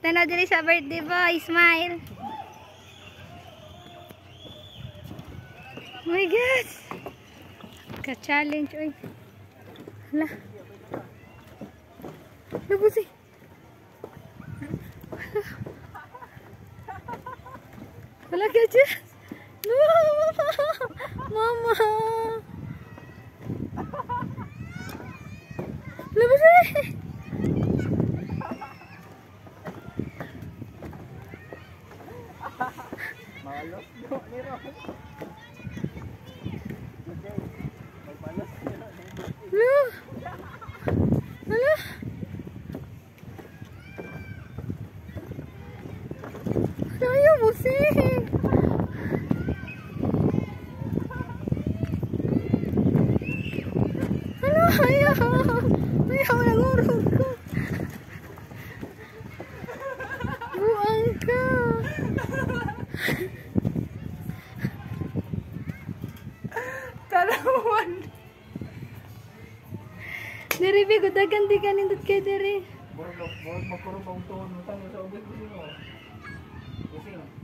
Tanaw diri sa birthday boy, smile. Oh my God. Ka-challenge, oy. Hala. Labos eh. Wala ka dyan. No, mama. Labos eh. Malos no, niro. Magmalos niro. Hala. Hala. Ayaw mo sing. Hala, ayaw. Ayaw, nagurog ko. Buang ka. Talawan. Diri bigo dagan di kanindot kay diri. Borok magkurong pang tuon mo tanong sa ubos ko sino. Kusing.